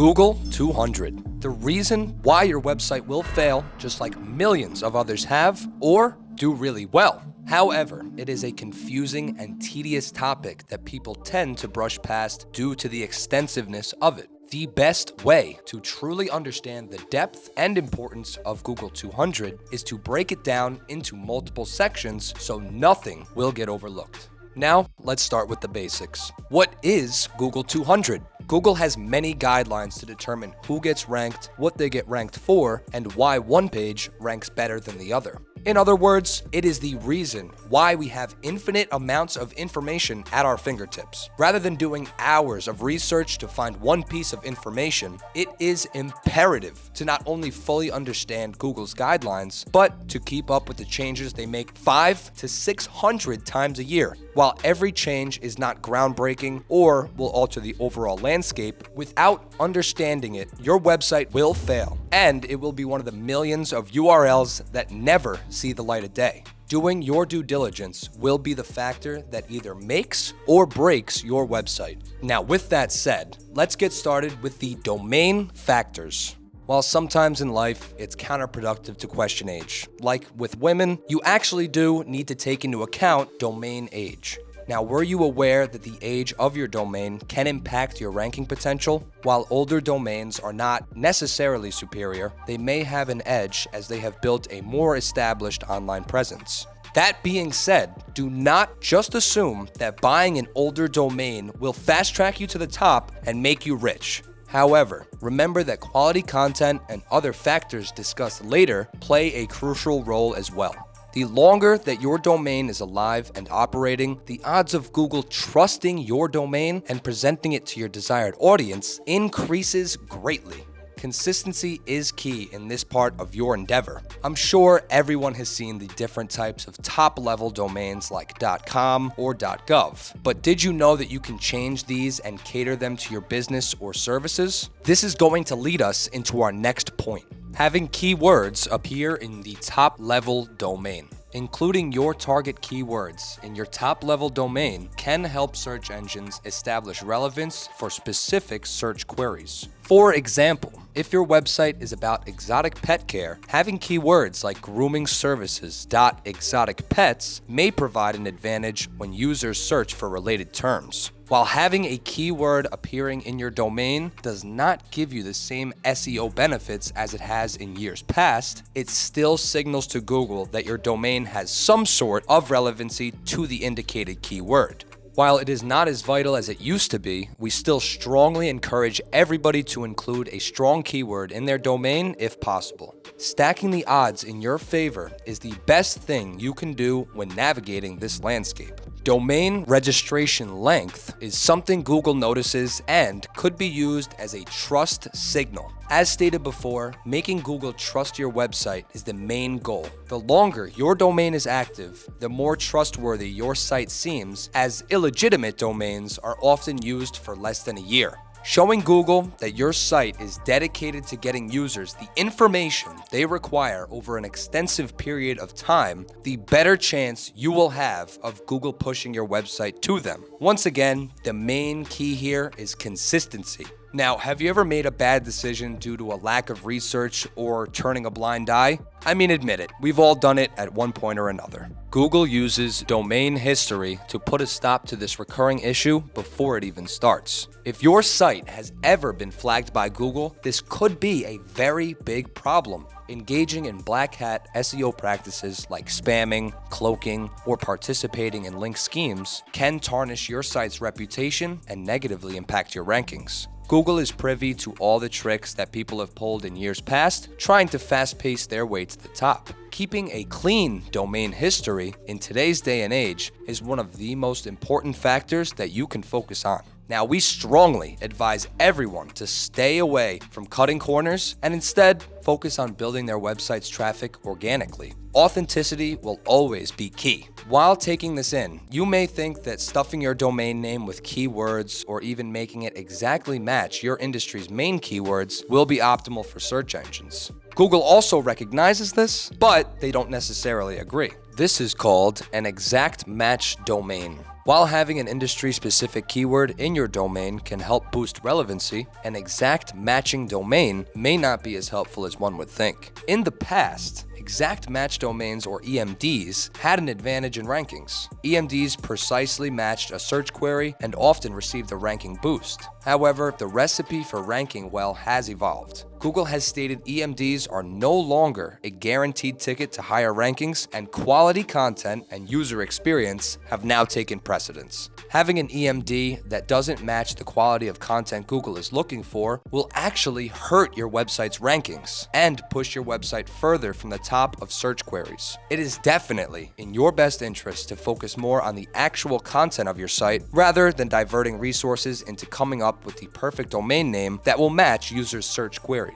Google 200. The reason why your website will fail, just like millions of others have, or do really well. However, it is a confusing and tedious topic that people tend to brush past due to the extensiveness of it. The best way to truly understand the depth and importance of Google 200 is to break it down into multiple sections so nothing will get overlooked. Now, let's start with the basics. What is Google 200? Google has many guidelines to determine who gets ranked, what they get ranked for, and why one page ranks better than the other. In other words, it is the reason why we have infinite amounts of information at our fingertips. Rather than doing hours of research to find one piece of information, it is imperative to not only fully understand Google's guidelines, but to keep up with the changes they make 500 to 600 times a year. While every change is not groundbreaking or will alter the overall landscape, without understanding it, your website will fail, and it will be one of the millions of URLs that never see the light of day. Doing your due diligence will be the factor that either makes or breaks your website. Now, with that said, let's get started with the domain factors. While sometimes in life, it's counterproductive to question age. Like with women, you actually do need to take into account domain age. Now, were you aware that the age of your domain can impact your ranking potential? While older domains are not necessarily superior, they may have an edge as they have built a more established online presence. That being said, do not just assume that buying an older domain will fast track you to the top and make you rich. However, remember that quality content and other factors discussed later play a crucial role as well. The longer that your domain is alive and operating, the odds of Google trusting your domain and presenting it to your desired audience increases greatly. Consistency is key in this part of your endeavor. I'm sure everyone has seen the different types of top-level domains like .com or .gov, but did you know that you can change these and cater them to your business or services? This is going to lead us into our next point. Having keywords appear in the top-level domain. Including your target keywords in your top-level domain can help search engines establish relevance for specific search queries. For example, if your website is about exotic pet care, having keywords like grooming services.exotic pets may provide an advantage when users search for related terms. While having a keyword appearing in your domain does not give you the same SEO benefits as it has in years past, it still signals to Google that your domain has some sort of relevancy to the indicated keyword. While it is not as vital as it used to be, we still strongly encourage everybody to include a strong keyword in their domain if possible. Stacking the odds in your favor is the best thing you can do when navigating this landscape. Domain registration length is something Google notices and could be used as a trust signal. As stated before, making Google trust your website is the main goal. The longer your domain is active, the more trustworthy your site seems, as illegitimate domains are often used for less than a year. Showing Google that your site is dedicated to getting users the information they require over an extensive period of time, the better chance you will have of Google pushing your website to them. Once again, the main key here is consistency. Now, have you ever made a bad decision due to a lack of research or turning a blind eye? I mean, admit it, we've all done it at one point or another. Google uses domain history to put a stop to this recurring issue before it even starts. If your site has ever been flagged by Google, this could be a very big problem. Engaging in black hat SEO practices like spamming, cloaking, or participating in link schemes can tarnish your site's reputation and negatively impact your rankings. Google is privy to all the tricks that people have pulled in years past, trying to fast-pace their way to the top. Keeping a clean domain history in today's day and age is one of the most important factors that you can focus on. Now, we strongly advise everyone to stay away from cutting corners and instead focus on building their website's traffic organically. Authenticity will always be key. While taking this in, you may think that stuffing your domain name with keywords or even making it exactly match your industry's main keywords will be optimal for search engines. Google also recognizes this, but they don't necessarily agree. This is called an exact match domain. While having an industry-specific keyword in your domain can help boost relevancy, an exact matching domain may not be as helpful as one would think. In the past, exact match domains, or EMDs, had an advantage in rankings. EMDs precisely matched a search query and often received a ranking boost. However, the recipe for ranking well has evolved. Google has stated EMDs are no longer a guaranteed ticket to higher rankings, and quality content and user experience have now taken precedence. Having an EMD that doesn't match the quality of content Google is looking for will actually hurt your website's rankings and push your website further from the top of search queries. It is definitely in your best interest to focus more on the actual content of your site rather than diverting resources into coming up with the perfect domain name that will match users' search queries.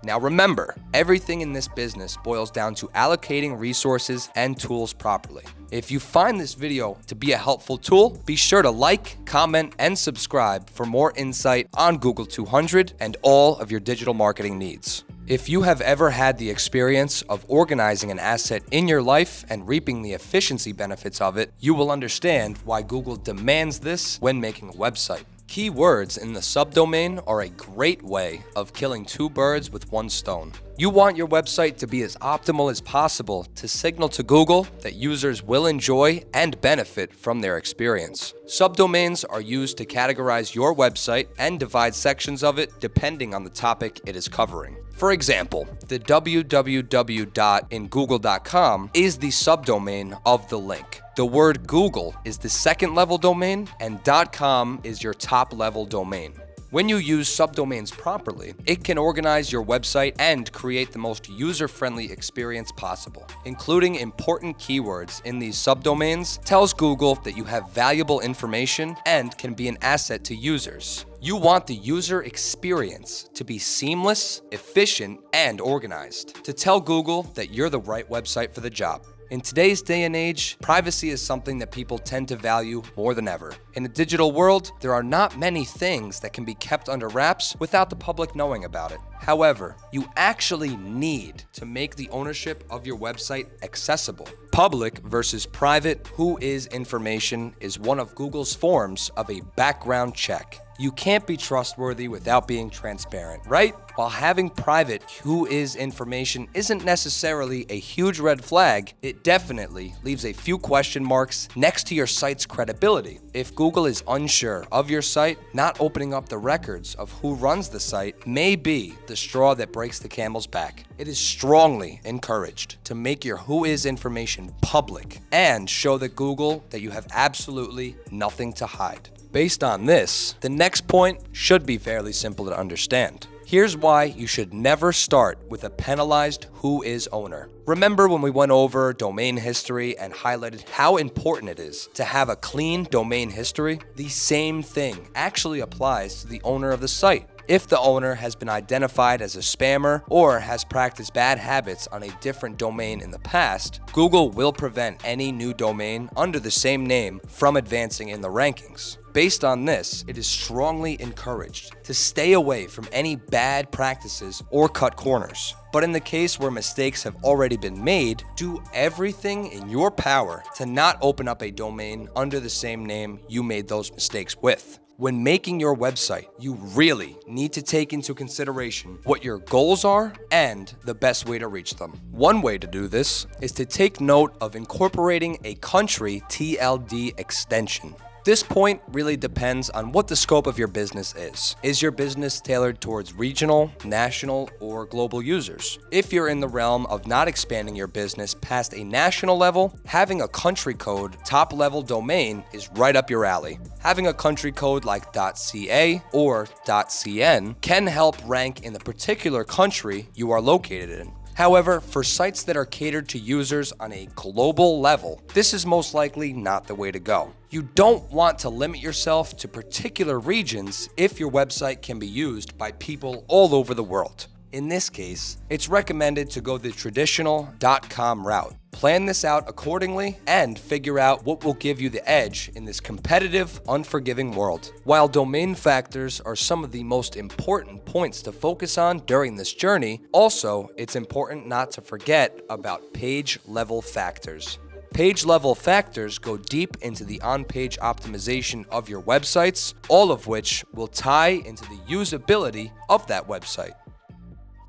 Now remember, everything in this business boils down to allocating resources and tools properly. If you find this video to be a helpful tool, be sure to like, comment, and subscribe for more insight on Google 200 and all of your digital marketing needs. If you have ever had the experience of organizing an asset in your life and reaping the efficiency benefits of it, you will understand why Google demands this when making a website. Keywords in the subdomain are a great way of killing two birds with one stone. You want your website to be as optimal as possible to signal to Google that users will enjoy and benefit from their experience. Subdomains are used to categorize your website and divide sections of it depending on the topic it is covering. For example, the www. in google.com is the subdomain of the link. The word Google is the second level domain, and .com is your top level domain. When you use subdomains properly, it can organize your website and create the most user-friendly experience possible. Including important keywords in these subdomains tells Google that you have valuable information and can be an asset to users. You want the user experience to be seamless, efficient, and organized to tell Google that you're the right website for the job. In today's day and age, privacy is something that people tend to value more than ever. In a digital world, there are not many things that can be kept under wraps without the public knowing about it. However, you actually need to make the ownership of your website accessible. Public versus private who-is information is one of Google's forms of a background check. You can't be trustworthy without being transparent, right? While having private who-is information isn't necessarily a huge red flag, it definitely leaves a few question marks next to your site's credibility. If Google is unsure of your site, not opening up the records of who runs the site may be the straw that breaks the camel's back. It is strongly encouraged to make your who-is information public and show that Google that you have absolutely nothing to hide. Based on this, the next point should be fairly simple to understand. Here's why you should never start with a penalized who-is owner. Remember when we went over domain history and highlighted how important it is to have a clean domain history? The same thing actually applies to the owner of the site. If the owner has been identified as a spammer or has practiced bad habits on a different domain in the past, Google will prevent any new domain under the same name from advancing in the rankings. Based on this, it is strongly encouraged to stay away from any bad practices or cut corners. But in the case where mistakes have already been made, do everything in your power to not open up a domain under the same name you made those mistakes with. When making your website, you really need to take into consideration what your goals are and the best way to reach them. One way to do this is to take note of incorporating a country TLD extension. This point really depends on what the scope of your business is. Is your business tailored towards regional, national, or global users? If you're in the realm of not expanding your business past a national level, having a country code top-level domain is right up your alley. Having a country code like .ca or .cn can help rank in the particular country you are located in. However, for sites that are catered to users on a global level, this is most likely not the way to go. You don't want to limit yourself to particular regions if your website can be used by people all over the world. In this case, it's recommended to go the traditional .com route. Plan this out accordingly and figure out what will give you the edge in this competitive, unforgiving world. While domain factors are some of the most important points to focus on during this journey, also, it's important not to forget about page level factors. Page level factors go deep into the on-page optimization of your websites, all of which will tie into the usability of that website.